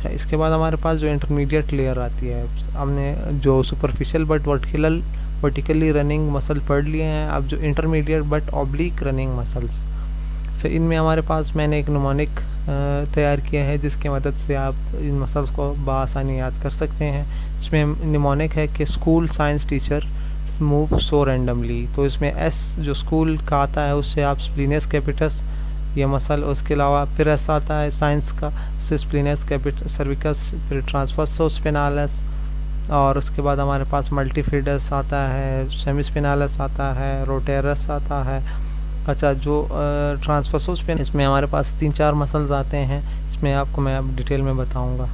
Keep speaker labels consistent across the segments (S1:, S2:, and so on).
S1: अच्छा, इसके बाद हमारे पास जो इंटरमीडिएट लेयर आती है, हमने जो superficial but vertically running muscle पढ़ लिए हैं। अब जो intermediate but oblique running muscles, so इनमें हमारे पास मैंने एक निमोनिक तैयार किया है जिसकी मदद से आप इन मसल्स को बआसानी याद कर सकते हैं। इसमें निमोनिक है कि school science teacher move so randomly, तो इसमें एस जो स्कूल का आता है उससे आप स्प्लिनियस कैपिटस ये मसल, उसके अलावा फिर एस आता है साइंस का से स्प्लिनियस कैपिटस सर्विकस, फिर ट्रांसवर्सो स्पिनालस, और उसके बाद हमारे पास मल्टीफिडस आता है, सेमीस्पिनालस आता है, रोटेरस आता है। अच्छा, जो ट्रांसवर्सो स्पिन, इसमें हमारे पास 3-4 मसल्स आते हैं, इसमें आपको मैं अब डिटेल में बताऊंगा,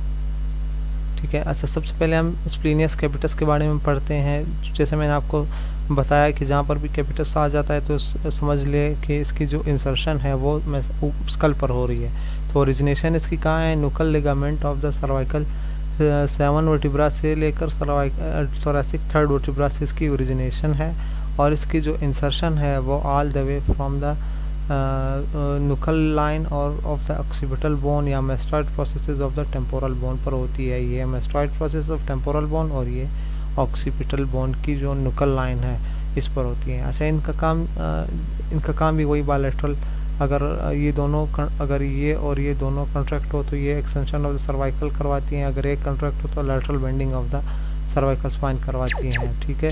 S1: ठीक है। अच्छा, सबसे पहले हम स्प्लिनियस कैपिटस के बारे में पढ़ते हैं। जैसे मैंने आपको बताया कि जहाँ पर भी कैपिटस आ जाता है तो समझ ले कि इसकी जो इंसर्शन है वो स्कल पर हो रही है। तो ओरिजिनेशन इसकी कहाँ है? Nuchal ligament of the cervical 7 vertebra से लेकर थोरैसिक 3rd वर्टिब्रा से इसकी ओरिजिनेशन है, और इसकी जो इंसर्शन है वो all the way from the nuchal line और ऑफ द ऑक्सीपिटल बोन या mastoid processes of the temporal bone पर होती है। ये mastoid process of temporal bone और ये ऑक्सीपिटल बोन की जो नुकल लाइन है इस पर होती है। अच्छा, इनका काम भी वही बायलैटरल, अगर ये दोनों अगर ये और ये दोनों कॉन्ट्रैक्ट हो तो ये एक्सटेंशन ऑफ द सर्वाइकल करवाती हैं, अगर एक कॉन्ट्रैक्ट हो तो lateral bending of the cervical spine करवाती हैं, ठीक है।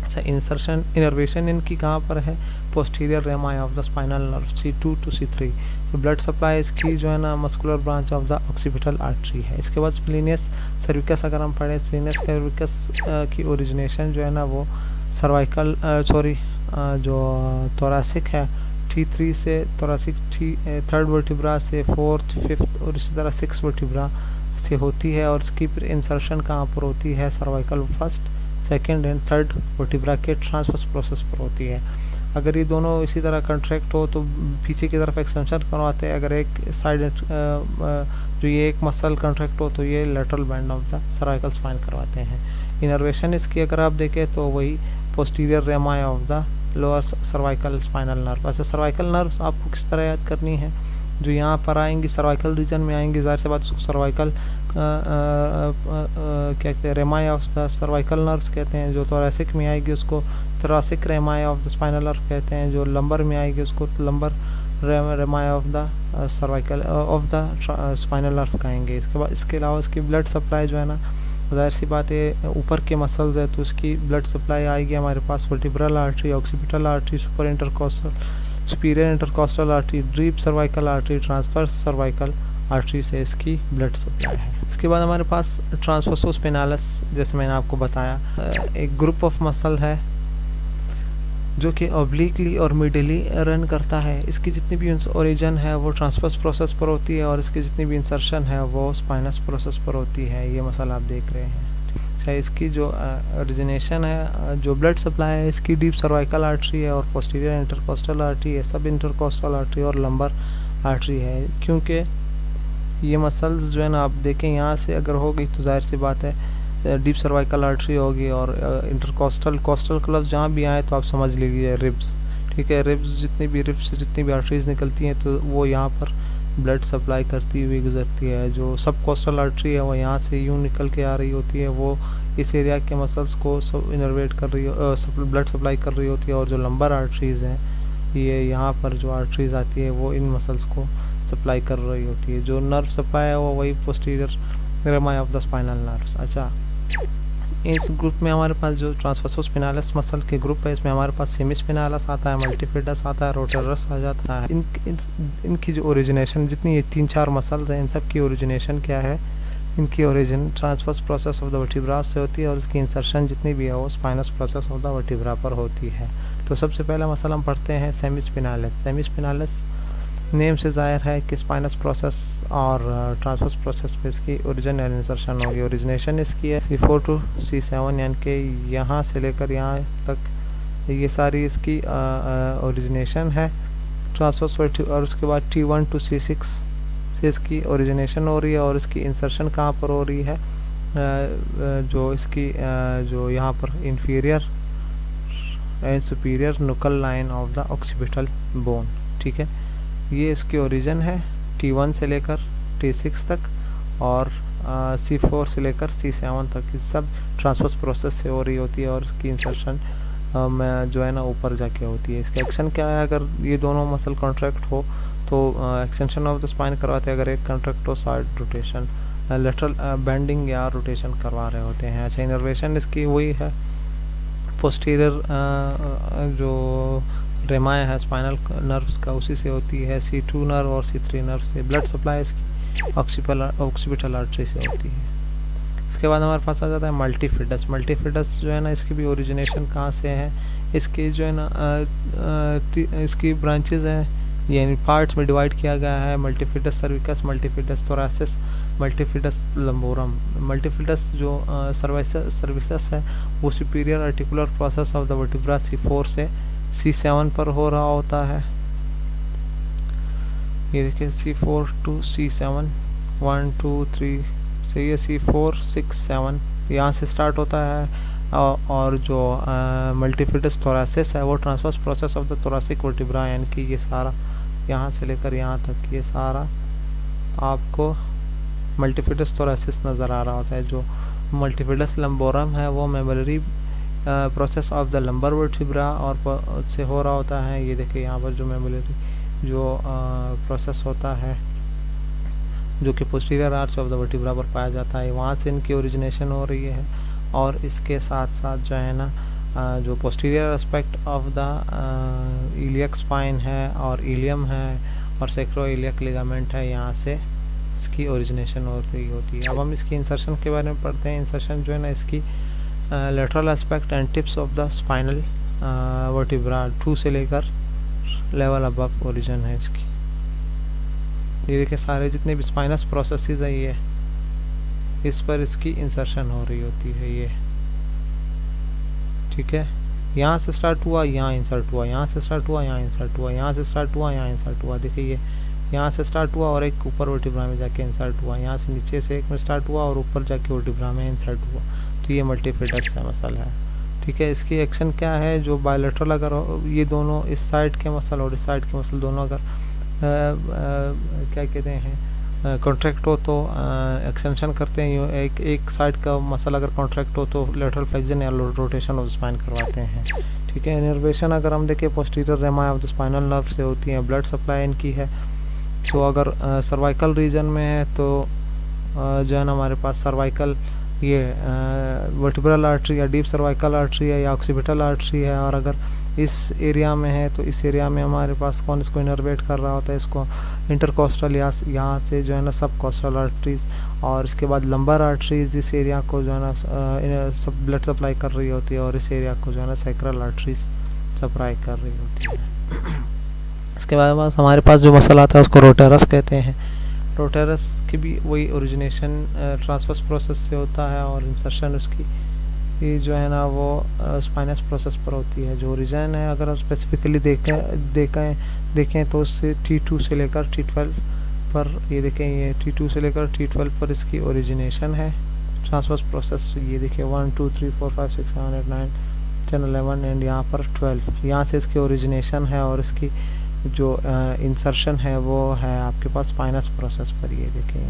S1: अच्छा, इनर्वेशन इनकी कहाँ पर है? Posterior रेमाई of the spinal nerve C2 to C3। तो ब्लड सप्लाई इसकी जो है ना muscular branch of the occipital artery है। इसके बाद स्प्लिनियस सर्विकस अगर हम पढ़ें, स्प्लिनियस सर्विकस की ओरिजिनेशन जो है ना वो सर्वाइकल जो थोरैसिक है T3 से, थोरैसिक 3rd वर्टिब्रा से 4th 5th और इसी तरह 6th वर्टिब्रा से होती है, और इसकी फिर इंसर्शन कहाँ पर होती है? Cervical 1st 2nd and 3rd vertebra के ट्रांसवर्स प्रोसेस पर होती है। अगर ये दोनों इसी तरह कॉन्ट्रैक्ट हो तो पीछे की तरफ एक्सटेंशन करवाते हैं, अगर एक साइड जो ये एक मसल कॉन्ट्रैक्ट हो तो ये lateral band of the cervical spine करवाते हैं। इनर्वेशन इसकी अगर आप देखें तो वही posterior रेमाई of the lower cervical spinal nerve. ऐसे सर्वाइकल नर्व्स आपको किस तरह याद करनी है? जो यहाँ पर आएंगी सर्वाइकल रीजन में आएंगी, ज़ाहिर सी बात उसको सर्वाइकल क्या कहते हैं, रेमाई ऑफ द सर्वाइकल नर्व्स कहते हैं। जो थोरैसिक में आएगी उसको thoracic रेमाई of the spinal nerve कहते हैं। जो लंबर में आएगी उसको lumbar रेमाई of the cervical of the spinal nerve कहेंगे। इसके अलावा इसकी ब्लड सप्लाई जो है ना, ज़ाहिर सी बात है ऊपर के मसल्स है तो उसकी ब्लड सप्लाई आएगी हमारे पास vertebral artery, occipital artery, superior intercostal artery, deep cervical artery, transverse cervical artery से इसकी ब्लड सप्लाई है। इसके बाद हमारे पास ट्रांसवर्सो स्पिनालस, जैसे मैंने आपको बताया, एक ग्रुप ऑफ मसल है जो कि ऑब्लिकली और मिडली रन करता है। इसकी जितनी भी ओरिजिन है वो ट्रांसवर्स प्रोसेस पर होती है, और इसकी जितनी भी इंसर्शन है वो स्पाइनस प्रोसेस पर होती है। ये मसल आप देख रहे हैं। अच्छा, इसकी जो ओरिजिनेशन है, जो ब्लड सप्लाई है, इसकी डीप सर्वाइकल आर्टरी है और पोस्टीरियर इंटरकोस्टल आर्टरी है, सब इंटरकोस्टल आर्टरी और लंबर आर्टरी है। क्योंकि ये मसल्स जो है ना, आप देखें यहाँ से अगर होगी तो जाहिर सी बात है डीप सर्वाइकल आर्टरी होगी, और इंटरकोस्टल कोस्टल क्लव जहाँ भी आए तो आप समझ लीजिए रिब्स, ठीक है। रिब्स से जितनी भी आर्टरीज निकलती हैं तो वो यहाँ पर ब्लड सप्लाई करती हुई गुजरती है। जो सब कोस्टल आर्टरी है वो यहाँ से यूँ निकल के आ रही होती है, वो इस एरिया के मसल्स को इनर्वेट कर रही ब्लड सप्लाई कर रही होती है, और जो लंबर आर्टरीज़ हैं ये यहाँ पर जो आर्टरीज आती है वो इन मसल्स को सप्लाई कर रही होती है। जो नर्व सप्लाई है वो वही posterior रेमाई of the spinal nerves. अच्छा, इस ग्रुप में हमारे पास जो ट्रांसवर्सो स्पिनालस मसल के ग्रुप है, इसमें हमारे पास सेमी स्पिनालस आता है, मल्टीफिडस आता है, रोटेरस आ जाता है। इनकी जो ओरिजिनेशन, जितनी ये 3-4 मसल्स हैं, इन सब की ओरिजिनेशन क्या है? इनकी origin transverse process of the vertebra से होती है, और इसकी इंसर्शन जितनी भी है वो spinous process of the vertebra पर होती है। तो सबसे पहला मसल हम पढ़ते हैं सेमी स्पिनालस। सेमी स्पिनालस नेम से ज़ाहिर है कि स्पाइनस प्रोसेस और ट्रांसवर्स प्रोसेस पे इसकी ओरिजिन और इंसर्शन होगी। ओरिजिनेशन इसकी है C4 to C7, यानी कि यहाँ से लेकर यहाँ तक ये सारी इसकी ओरिजिनेशन है ट्रांसवर्स, और उसके बाद T1 to C6 से इसकी ओरिजिनेशन हो रही है, और इसकी इंसर्शन कहाँ पर हो रही है? जो इसकी जो यहाँ पर inferior and superior nuchal line of the occipital bone, ठीक है। ये इसकी ओरिजिन है T1 से लेकर T6 तक, और C4 से लेकर C7 तक की सब ट्रांसवर्स प्रोसेस से हो रही होती है, और इसकी इंसर्शन में जो है ना ऊपर जाके होती है। इसका एक्शन क्या है, अगर ये दोनों मसल कॉन्ट्रैक्ट हो तो एक्सटेंशन ऑफ द स्पाइन करवाते हैं, अगर एक कॉन्ट्रैक्ट हो साइड रोटेशन लेटरल बेंडिंग या रोटेशन करवा रहे होते हैं। अच्छा, इनर्वेशन इसकी वही है, पोस्टीरियर जो रेमाया है स्पाइनल नर्व्स का उसी से होती है, C2 नर्व और C3 नर्व से। ब्लड सप्लाई इसकी ऑक्सीपिटल आर्टरी से होती है। इसके बाद हमारे पास आ जाता है मल्टीफिडस। मल्टीफिडस जो है ना, इसकी भी ओरिजिनेशन कहाँ से है, इसके जो है ना इसकी ब्रांचेज हैं, यानी पार्ट्स में डिवाइड किया गया है। Multifidus cervicis, multifidus thoracis, multifidus lumborum. Multifidus जो सर्विकस है वो superior articular process of the vertebra C4 से C7 पर हो रहा होता है। ये देखिए C4 to C7, 1 2 3 से ये C4 6 7 यहाँ से स्टार्ट होता है। और जो मल्टीफिडस थोरैसिस है वो transverse process of the thoracic vertebra, यानी कि ये सारा यहाँ से लेकर यहाँ तक ये सारा आपको मल्टीफिडस थोरैसिस नज़र आ रहा होता है। जो मल्टीफिडस लंबोरम है वो memory process of the lumbar vertebra और से हो रहा होता है। ये देखिए यहाँ पर जो मेमोरी जो प्रोसेस होता है जो कि posterior arch of the vertebra पर पाया जाता है, वहाँ से इनकी ओरिजिनेशन हो रही है। और इसके साथ साथ जो है ना जो posterior aspect of the iliac spine है और इलियम है और सेक्रो इलियक लिगामेंट है, यहाँ से इसकी ओरिजिनेशन होती है। अब हम इसकी इंसर्शन के बारे में पढ़ते हैं। इंसर्शन जो है ना इसकी lateral aspect and tips of the spinal vertebra 2 से लेकर लेवल अबव ओरिजिन है इसकी। ये देखिए सारे जितने भी स्पाइनस प्रोसेसेस है ये इस पर इसकी इंसर्शन हो रही होती है ये, ठीक है। यहाँ से स्टार्ट हुआ, यहाँ इंसर्ट हुआ, यहाँ से स्टार्ट हुआ, यहाँ इंसर्ट हुआ, यहाँ से स्टार्ट हुआ, यहाँ इंसर्ट हुआ। देखिए ये यहाँ से स्टार्ट हुआ और एक ऊपर वर्टिब्रा में जाके इंसर्ट हुआ, यहाँ से नीचे से एक में स्टार्ट हुआ और ऊपर जाके वर्टिब्रा में इंसर्ट हुआ। तो ये मल्टीफिडस का मसल है, ठीक है। इसकी एक्शन क्या है, जो बायलैटरल अगर ये दोनों इस साइड के मसल और इस साइड के मसल दोनों अगर क्या कहते हैं कॉन्ट्रैक्ट हो तो एक्सटेंशन करते हैं। एक साइड का मसल अगर कॉन्ट्रैक्ट हो तो लेटरल फ्लेक्शन या रोटेशन ऑफ स्पाइन करवाते हैं, ठीक है। इनर्वेशन अगर हम देखें posterior rami of the spinal nerve से होती है। ब्लड सप्लाई इनकी है जो अगर सर्वाइकल रीजन में है तो जो है ना हमारे पास सर्वाइकल ये वर्टिब्रल आर्टरी या डीप सर्वाइकल आर्टरी है या ऑक्सीपिटल आर्टरी है। और अगर इस एरिया में है तो इस एरिया में हमारे पास कौन इसको इनर्वेट कर रहा होता है, इसको इंटरकोस्टल या यहाँ से जो है ना सब कोस्टल आर्टरीज। और इसके बाद लंबर आर्टरीज इस एरिया को जो है ना सब ब्लड सप्लाई कर रही होती है और इस एरिया को जो है ना सैक्रल आर्टरीज सप्लाई कर रही होती है। इसके बाद हमारे पास जो मसल आता है उसको रोटेरस कहते हैं। रोटेरस की भी वही ओरिजिनेशन ट्रांसवर्स प्रोसेस से होता है और इंसर्शन उसकी ये जो है ना वो स्पाइनस प्रोसेस पर होती है। जो ओरिजिन है अगर हम स्पेसिफिकली देखें तो उससे T2 से लेकर T12 पर, ये देखें ये T2 से लेकर T12 पर इसकी ओरिजिनेशन है ट्रांसवर्स प्रोसेस। ये देखिए 1 2 3 4 5 6 7 8 9 10 11 एंड यहाँ पर 12, यहाँ से इसकी ओरिजिनेशन है और इसकी जो इंसर्शन है वो है आपके पास स्पाइनस प्रोसेस पर। ये देखें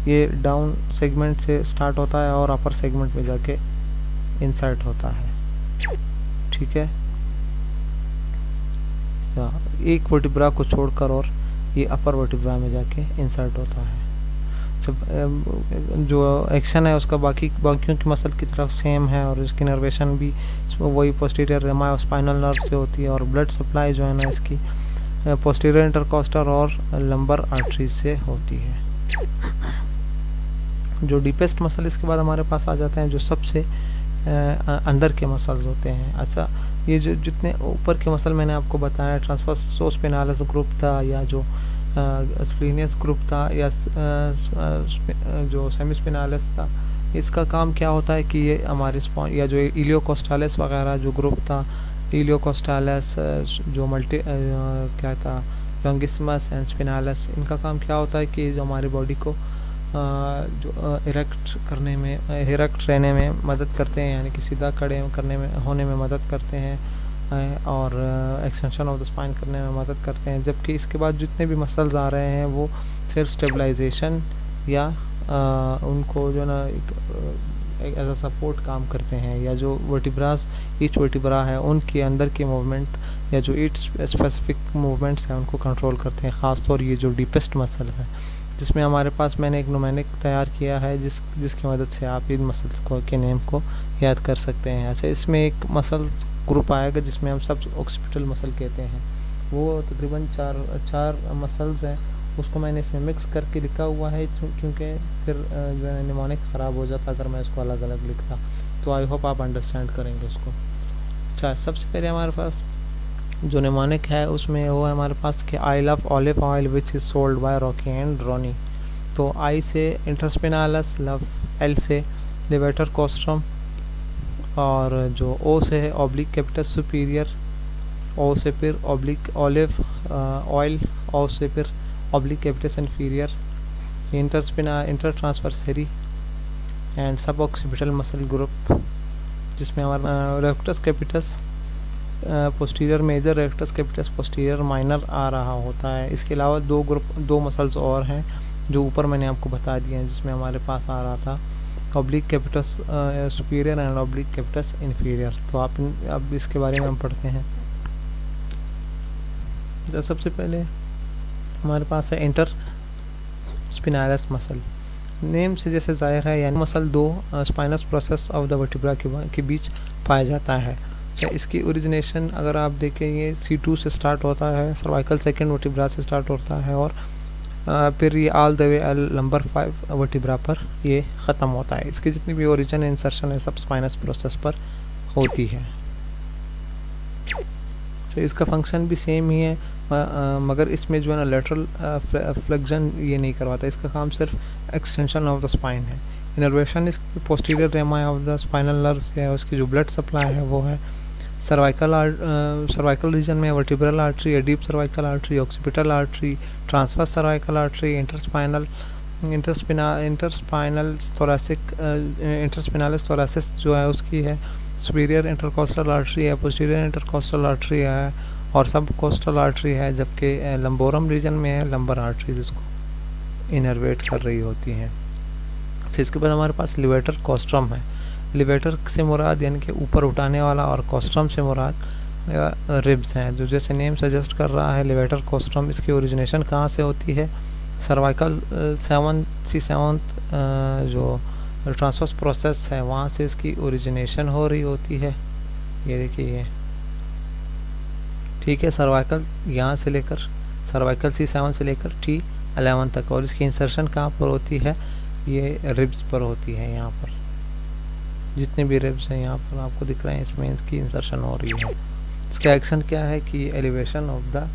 S1: ये डाउन सेगमेंट से स्टार्ट होता है और अपर सेगमेंट में जाके इंसर्ट होता है, ठीक है। एक वर्टिब्रा को छोड़कर और ये अपर वर्टिब्रा में जाके इंसर्ट होता है। जब जो एक्शन है उसका बाकियों की मसल की तरफ सेम है और इसकी नर्वेशन भी वही पोस्टीरियर रेमा स्पाइनल नर्व से होती है। और ब्लड सप्लाई जो है ना इसकी पोस्टीरियर इंटरकोस्टल और लंबर आर्टरीज से होती है। जो डीपेस्ट मसल इसके बाद हमारे पास आ जाते हैं जो सबसे अंदर के मसल्स होते हैं। ऐसा ये जो जितने ऊपर के मसल मैंने आपको बताया ट्रांसवर्सो स्पिनालिस ग्रुप था या जो स्प्लीनियस ग्रुप था या जो सेमी स्पिनालिस था, इसका काम क्या होता है कि ये हमारे या जो इलियोकोस्टालिस वगैरह जो ग्रुप था, इलियोकोस्टालिस जो क्या था लॉन्गिस्मस एंड स्पिनालिस, इनका काम क्या होता है कि जो हमारी बॉडी को जो इरेक्ट रहने में मदद करते हैं, यानी कि सीधा खड़े करने में होने में मदद करते हैं। और एक्सटेंशन ऑफ द स्पाइन करने में मदद करते हैं। जबकि इसके बाद जितने भी मसल्स आ रहे हैं वो सिर्फ स्टेबलाइजेशन या उनको जो ना एक एज अ सपोर्ट काम करते हैं, या जो वर्टिब्रास ईच वर्टिब्रा है उनके अंदर के मूवमेंट या जो ईच स्पेसिफिक मूवमेंट्स हैं उनको कंट्रोल करते हैं। ख़ास तौर ये जो डीपेस्ट मसल है, जिसमें हमारे पास मैंने एक न्यूमेरिक तैयार किया है जिसकी मदद से आप इन मसल्स को के नेम को याद कर सकते हैं। अच्छा, इसमें एक मसल्स ग्रुप आएगा जिसमें हम सब ऑक्सीपिटल मसल कहते हैं। वो तकरीबन चार मसल्स हैं, उसको मैंने इसमें मिक्स करके लिखा हुआ है क्योंकि फिर जो है निमोनिक ख़राब हो जाता अगर मैं इसको अलग अलग लिखता। तो आई होप आप अंडरस्टैंड करेंगे इसको। अच्छा, सबसे पहले हमारे पास जो निमोनिक है उसमें वो है हमारे पास कि I love olive oil which is sold by Rocky and Ronnie. तो आई से इंटरस्पिनालस, लव एल से लेवेटर कोस्ट्रम, और जो ओ से है ऑब्लिक कैपिटस सुपीरियर, ओ से फिर ऑब्लिक ऑलिव ऑयल, ओ से फिर oblique capitis inferior, intertransversarii and suboccipital muscle group, जिसमें हमारा rectus capitis posterior major, rectus capitis posterior minor आ रहा होता है। इसके अलावा दो मसल्स और हैं जो ऊपर मैंने आपको बता दिए हैं, जिसमें हमारे पास आ रहा था oblique capitis superior and oblique capitis inferior. तो अब इसके बारे में हम पढ़ते हैं। तो सबसे पहले हमारे पास है इंटर स्पिनालस मसल। नेम से जैसे जाहिर है, यानी मसल दो spinous process of the vertebra के बीच पाया जाता है। अच्छा, इसकी ओरिजिनेशन अगर आप देखें ये C2 से स्टार्ट होता है, सर्वाइकल सेकंड वर्टिब्रा से स्टार्ट होता है, और फिर ये all the way number 5 vertebra पर ये ख़त्म होता है। इसकी जितनी भी ओरिजिन इंसर्शन है सब स्पाइनस प्रोसेस पर होती है। तो इसका फंक्शन भी सेम ही है, मगर इसमें जो है ना लेटरल फ्लेक्शन ये नहीं करवाता। इसका काम सिर्फ एक्सटेंशन ऑफ द स्पाइन है। इनर्वेशन इसकी posterior rami of the spinal nerve से है। उसकी जो ब्लड सप्लाई है वो है सर्वाइकल रीजन में vertebral artery, deep cervical artery, occipital artery, transverse cervical artery, interspinalis thoracis जो है उसकी है, सुपीरियर इंटरकोस्टल आर्टरी है, पोस्टीरियर इंटरकोस्टल आर्टरी है, और सब कोस्टल आर्टरी है। जबकि लंबोरम रीजन में है लंबर आर्टरी जिसको इनर्वेट कर रही होती हैं। तो इसके बाद हमारे पास लिवेटर कोस्ट्रम है। लिवेटर से मुराद यानी कि ऊपर उठाने वाला, और कोस्ट्रम से मुराद रिब्स हैं। जो जैसे नेम सजेस्ट कर रहा है लिवेटर कोस्ट्रम, इसकी ओरिजिनेशन कहाँ से होती है? सर्वाइकल 7th जो ट्रांसवर्स प्रोसेस है वहाँ से इसकी ओरिजिनेशन हो रही होती है। ये देखिए ये ठीक है, सर्वाइकल यहाँ से लेकर सर्वाइकल C7 से लेकर T11 तक, और इसकी इंसर्शन कहाँ पर होती है? ये रिब्स पर होती है। यहाँ पर जितने भी रिब्स हैं यहाँ पर आपको दिख रहे हैं, इसमें इसकी इंसर्शन हो रही है। इसका एक्शन क्या है कि एलिवेशन ऑफ द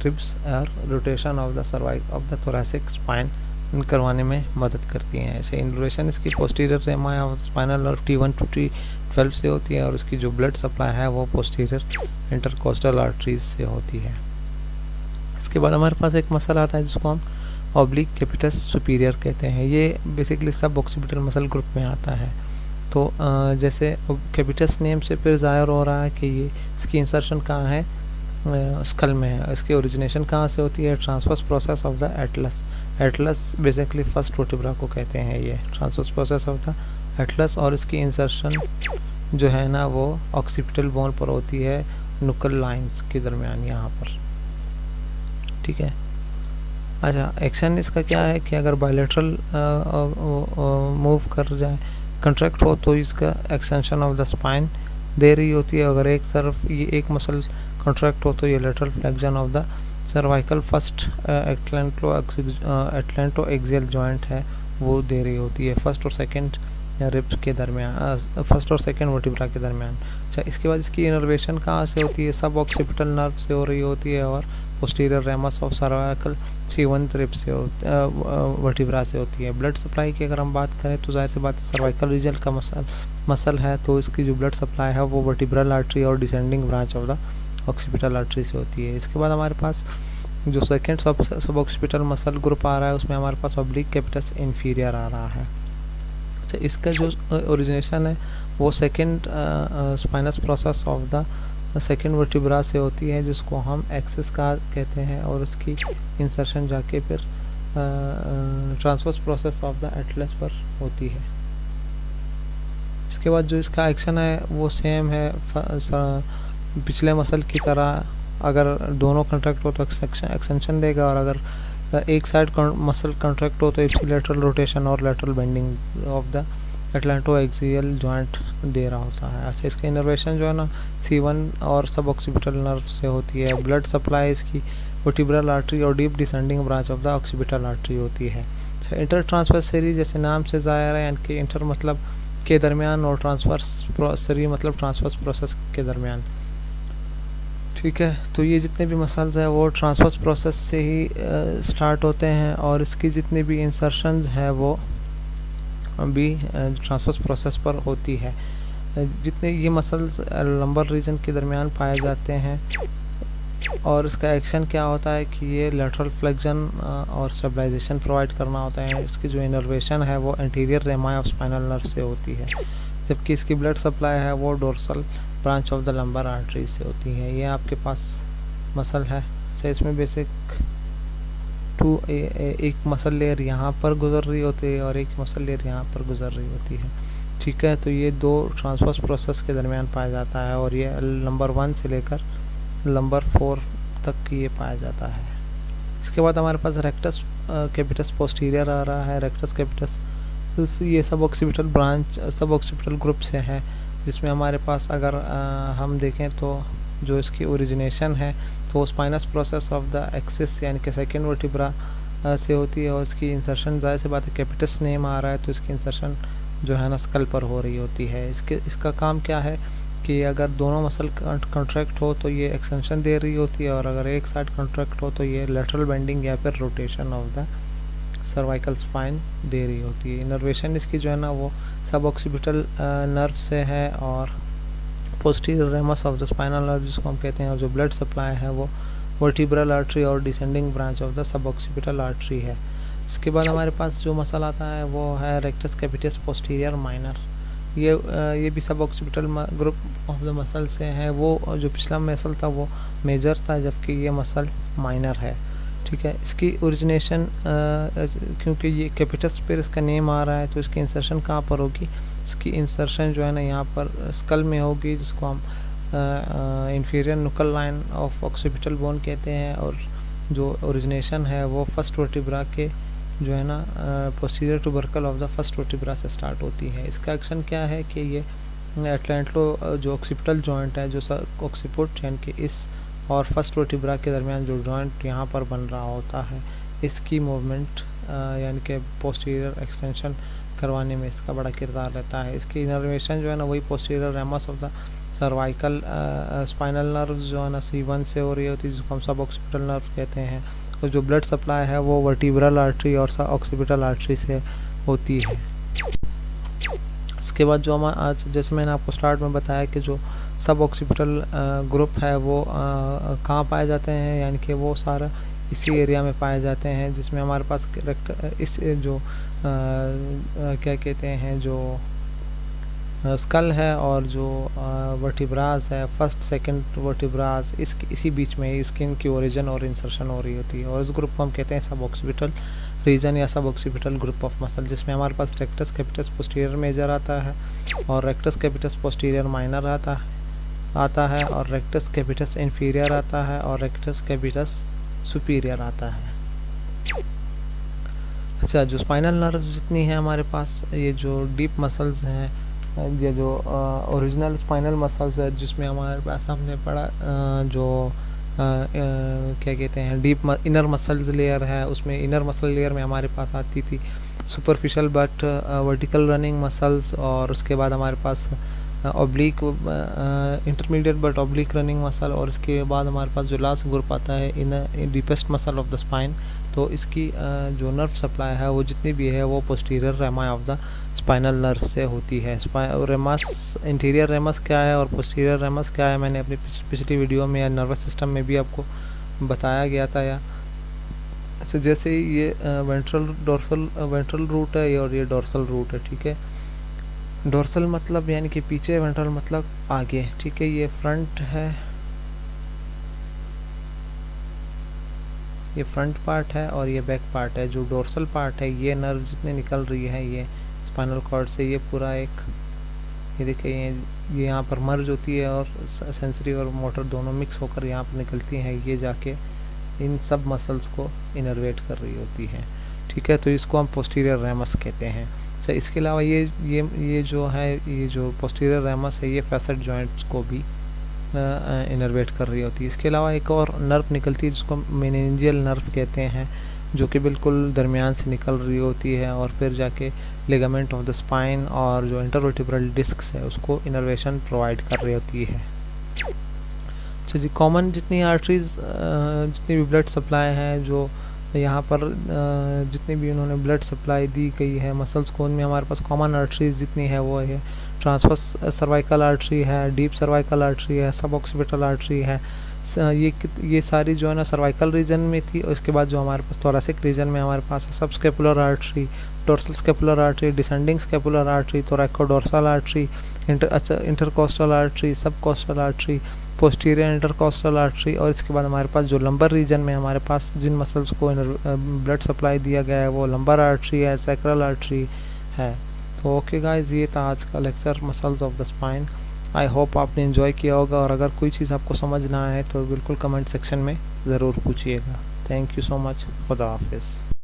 S1: रिब्स और rotation of the of the thoracic spine करवाने में मदद करती हैं। ऐसे इनरोलेशन इसकी posterior rami of spinal nerve T1 to T12 से होती है, और इसकी जो ब्लड सप्लाई है वो पोस्टीरियर इंटरकोस्टल आर्टरीज से होती है। इसके बाद हमारे पास एक मसल आता है जिसको हम ऑब्लिक कैपिटस सुपीरियर कहते हैं। ये बेसिकली सब ऑक्सीपिटल मसल ग्रुप में आता है। तो जैसे कैपिटस नेम से फिर ज़ाहिर हो रहा है कि ये इसकी इंसर्शन कहाँ है? स्कल में है। इसकी ओरिजिनेशन कहाँ से होती है? Transverse process of the Atlas. Atlas basically first vertebra को कहते हैं, ये transverse process of the Atlas, और इसकी इंसर्शन जो है ना वो ऑक्सीपिटल बोन पर होती है, नुकल लाइंस के दरमियान यहाँ पर। ठीक है। अच्छा, एक्शन इसका क्या है कि अगर बायलैटरल मूव कर जाए, कंट्रैक्ट हो, तो इसका एक्सटेंशन ऑफ द स्पाइन दे रही होती है। अगर एक तरफ ये एक मसल कंट्रैक्ट हो तो ये lateral flexion of the cervical first atlanto axial joint है वो दे रही होती है फर्स्ट और सेकंड रिब्स के दरमियान, फर्स्ट और सेकंड वर्टिब्रा के दरमियान। अच्छा, इसके बाद इसकी इनर्वेशन कहाँ से होती है? सब ऑक्सीपिटल नर्व से हो रही होती है, और posterior ramus of cervical C1 rib से वर्टिब्रा से होती है। ब्लड सप्लाई की अगर हम बात करें तो जाहिर सी बात है सर्वाइकल रीजन का मसल है, तो इसकी जो ब्लड सप्लाई है वो वर्टिब्रल आर्टरी और descending branch of the occipital artery से होती है। इसके बाद हमारे पास जो सेकेंड सब ऑक्सीपिटल मसल ग्रुप आ रहा है उसमें हमारे पास ऑब्लिक कैपिटस इन्फीरियर आ रहा है। अच्छा, इसका जो ओरिजिनेशन है वो second spinous process of the second vertebra से होती है, जिसको हम एक्सिस का कहते हैं, और उसकी इंसर्शन जाके फिर transverse process of the Atlas पर होती है। इसके बाद जो इसका एक्शन है वो सेम है पिछले मसल की तरह। अगर दोनों कॉन्ट्रैक्ट हो तो एक्सटेंशन देगा, और अगर एक साइड मसल कॉन्ट्रैक्ट हो तो इप्सिलेटरल रोटेशन और lateral bending of the atlanto axial joint दे रहा होता है। अच्छा, इसका इनर्वेशन जो है ना C1 और सब ऑक्सीपिटल नर्व से होती है। ब्लड सप्लाई इसकी वर्टिब्रल आर्टरी और deep descending branch of the occipital artery होती है। अच्छा, इंटर ट्रांसवर्स सीरीज जैसे नाम से ज़ाहिर है, यानी कि इंटर मतलब के दरमियान और ट्रांसवर्स सीरीज मतलब ट्रांसवर्स प्रोसेस के दरमियान। ठीक है, तो ये जितने भी मसल्स हैं वो ट्रांसवर्स प्रोसेस से ही स्टार्ट होते हैं, और इसकी जितनी भी इंसर्शंस हैं वो भी ट्रांसवर्स प्रोसेस पर होती है। जितने ये मसल्स लंबर रीजन के दरमियान पाए जाते हैं, और इसका एक्शन क्या होता है कि ये लेटरल फ्लेक्शन और स्टेबलाइजेशन प्रोवाइड करना होता है। इसकी जो इनर्वेशन है वो एंटीरियर रेमाई ऑफ स्पाइनल नर्व से होती है, जबकि इसकी ब्लड सप्लाई है वो dorsal branch of the lumbar artery से होती है। ये आपके पास मसल है। अच्छा, इसमें बेसिक एक मसल लेयर यहाँ पर गुजर रही होती है और एक मसल लेयर यहाँ पर गुजर रही होती है। ठीक है, तो ये दो ट्रांसवर्स प्रोसेस के दरमियान पाया जाता है, और ये नंबर 1 से लेकर नंबर 4 तक ये पाया जाता है। इसके बाद हमारे पास रेक्टस कैपिटस पोस्टीरियर आ रहा है। रेक्टस कैपिटस ये सब ऑक्सीपिटल ब्रांच सब ऑक्सीपिटल ग्रुप से है, जिसमें हमारे पास अगर हम देखें तो जो इसकी ओरिजिनेशन है तो spinous process of the axis यानी कि सेकेंड वर्टिब्रा से होती है, और इसकी इंसर्शन ज़ाहिर सी बात है कैपिटस नेम आ रहा है तो इसकी इंसर्शन जो है ना स्कल पर हो रही होती है। इसका काम क्या है कि अगर दोनों मसल कॉन्ट्रैक्ट हो तो ये एक्सटेंशन दे रही होती है, और अगर एक साइड कॉन्ट्रैक्ट हो तो ये लेटरल बेंडिंग या फिर rotation of the cervical spine दे रही होती है। इनर्वेशन इसकी जो है ना वो सब ऑक्सीपिटल नर्व से है, और posterior ramus of the spinal nerve जिसको हम कहते हैं, और जो ब्लड सप्लाई है वो वर्टिब्रल आर्टरी और descending branch of the sub occipital artery है। इसके बाद हमारे पास जो मसल आता है वो है रेक्टस कैपिटस पोस्टीरियर माइनर। ये भी सब occipital group of the muscle से है। वो जो पिछला मसल था वो मेजर था, जबकि ये मसल माइनर है। ठीक है, इसकी ओरिजिनेशन क्योंकि ये कैपिटस पर इसका नेम आ रहा है तो इसकी इंसर्शन कहाँ पर होगी, इसकी इंसर्शन जो है ना यहाँ पर स्कल में होगी, जिसको हम inferior nuchal line of occipital bone कहते हैं, और जो ओरिजिनेशन है वो फर्स्ट वर्टिब्रा के जो है ना posterior tubercle of the first vertebra से स्टार्ट होती है। इसका एक्शन क्या है कि ये एटलांटो जो ऑक्सीपिटल जॉइंट है, जो ऑक्सीपुट यानी कि इस और फर्स्ट वर्टिब्रा के दरमियान जो जॉइंट यहाँ पर बन रहा होता है, इसकी मूवमेंट यानी कि पोस्टीरियर एक्सटेंशन करवाने में इसका बड़ा किरदार रहता है। इसकी इनर्वेशन जो है ना वही posterior ramus of the cervical spinal nerve जो है ना C1 से हो रही होती है, जिसको हम सब ऑक्सीपिटल नर्व कहते हैं, और जो ब्लड सप्लाई है वो वर्टिब्रल आर्टरी और सब ऑक्सीपिटल आर्टरी से होती है। इसके बाद जो हम आज जैसे मैंने आपको स्टार्ट में बताया कि जो सब ऑक्सीपिटल ग्रुप है वो कहाँ पाए जाते हैं, यानी कि वो सारा इसी एरिया में पाए जाते हैं, जिसमें हमारे पास इस जो क्या कहते हैं जो स्कल है और जो वर्टिब्रास है फर्स्ट सेकंड वर्टिब्रास इसी बीच में स्किन की ओरिजिन और इंसर्शन हो रही होती है, और इस ग्रुप को हम कहते हैं सब ऑक्सीपिटल रीजन या सब ऑक्सीपिटल ग्रुप ऑफ मसल, जिसमें हमारे पास रेक्टस कैपिटस पोस्टीरियर मेजर आता है, और रेक्टस कैपिटस पोस्टीरियर माइनर आता है, और रेक्टस कैपिटस इंफीरियर आता है, और रेक्टस कैपिटस सुपीरियर आता है। अच्छा, जो स्पाइनल नर्व जितनी है हमारे पास, ये जो डीप मसल्स हैं, ये जो ओरिजिनल स्पाइनल मसल्स है, जिसमें हमारे पास हमने पढ़ा जो क्या कहते हैं डीप इनर मसल्स लेयर है, उसमें इनर मसल लेयर में हमारे पास आती थी superficial but vertical running muscles, और उसके बाद हमारे पास oblique intermediate but oblique running muscle, और इसके बाद हमारे पास जो लास्ट ग्रुप आता है इन deepest muscle of the spine. तो इसकी जो नर्व सप्लाई है वो जितनी भी है वो posterior रेमाई of the spinal nerve से होती है। रेमस इंटीरियर रेमस क्या है और पोस्टीरियर रेमस क्या है, मैंने अपनी पिछली वीडियो में या नर्वस सिस्टम में भी आपको बताया गया था। या जैसे ये वेंट्रल रूट है और ये डोर्सल रूट है। ठीक है, डोर्सल मतलब यानी कि पीछे, वेंट्रल मतलब आगे, ठीक है। ये फ्रंट है, ये फ्रंट पार्ट है और ये बैक पार्ट है। जो डोर्सल पार्ट है, ये नर्व जितने निकल रही है ये स्पाइनल कॉर्ड से, ये पूरा एक, ये देखिए ये यहाँ पर मर्ज होती है और सेंसरी और मोटर दोनों मिक्स होकर यहाँ पर निकलती हैं, ये जाके इन सब मसल्स को इनर्वेट कर रही होती है, ठीक है। तो इसको हम पोस्टीरियर रेमस कहते हैं। सर इसके अलावा ये जो है, ये जो पोस्टीरियर रेमस है, ये फैसेट जॉइंट्स को भी इनर्वेट कर रही होती है। इसके अलावा एक और नर्व निकलती है जिसको मेनिंजियल नर्व कहते हैं, जो कि बिल्कुल दरमियान से निकल रही होती है और फिर जाके लिगामेंट ऑफ द स्पाइन और जो इंटरवर्टिब्रल डिस्क्स है उसको इनर्वेशन प्रोवाइड कर रही होती है। अच्छा जी, कॉमन जितनी आर्टरीज, जितनी भी ब्लड सप्लाई है, जो यहाँ पर जितनी भी उन्होंने ब्लड सप्लाई दी गई है मसल्स को, उनमें हमारे पास कॉमन आर्टरीज जितनी है वो है ट्रांसवर्स सर्वाइकल आर्टरी है, डीप सर्वाइकल आर्टरी है, सब ऑक्सीपिटल आर्टरी है। ये सारी जो है ना सर्वाइकल रीजन में थी। और इसके बाद जो हमारे पास थोरेसिक रीजन में हमारे पास है subscapular artery, dorsal scapular artery, descending scapular artery, thoracodorsal artery, intercostal artery, subcostal artery, posterior intercostal artery. और इसके बाद हमारे पास जो लंबर रीजन में हमारे पास जिन मसल्स को ब्लड सप्लाई दिया गया है वो लंबर आर्टरी है, सैक्रल आर्टरी है। तो ओके गाइस, ये था आज का lecture muscles of the spine. I hope आपने एंजॉय किया होगा, और अगर कोई चीज़ आपको समझ ना आए तो बिल्कुल कमेंट सेक्शन में ज़रूर पूछिएगा। Thank you so much. खुदा हाफिज़।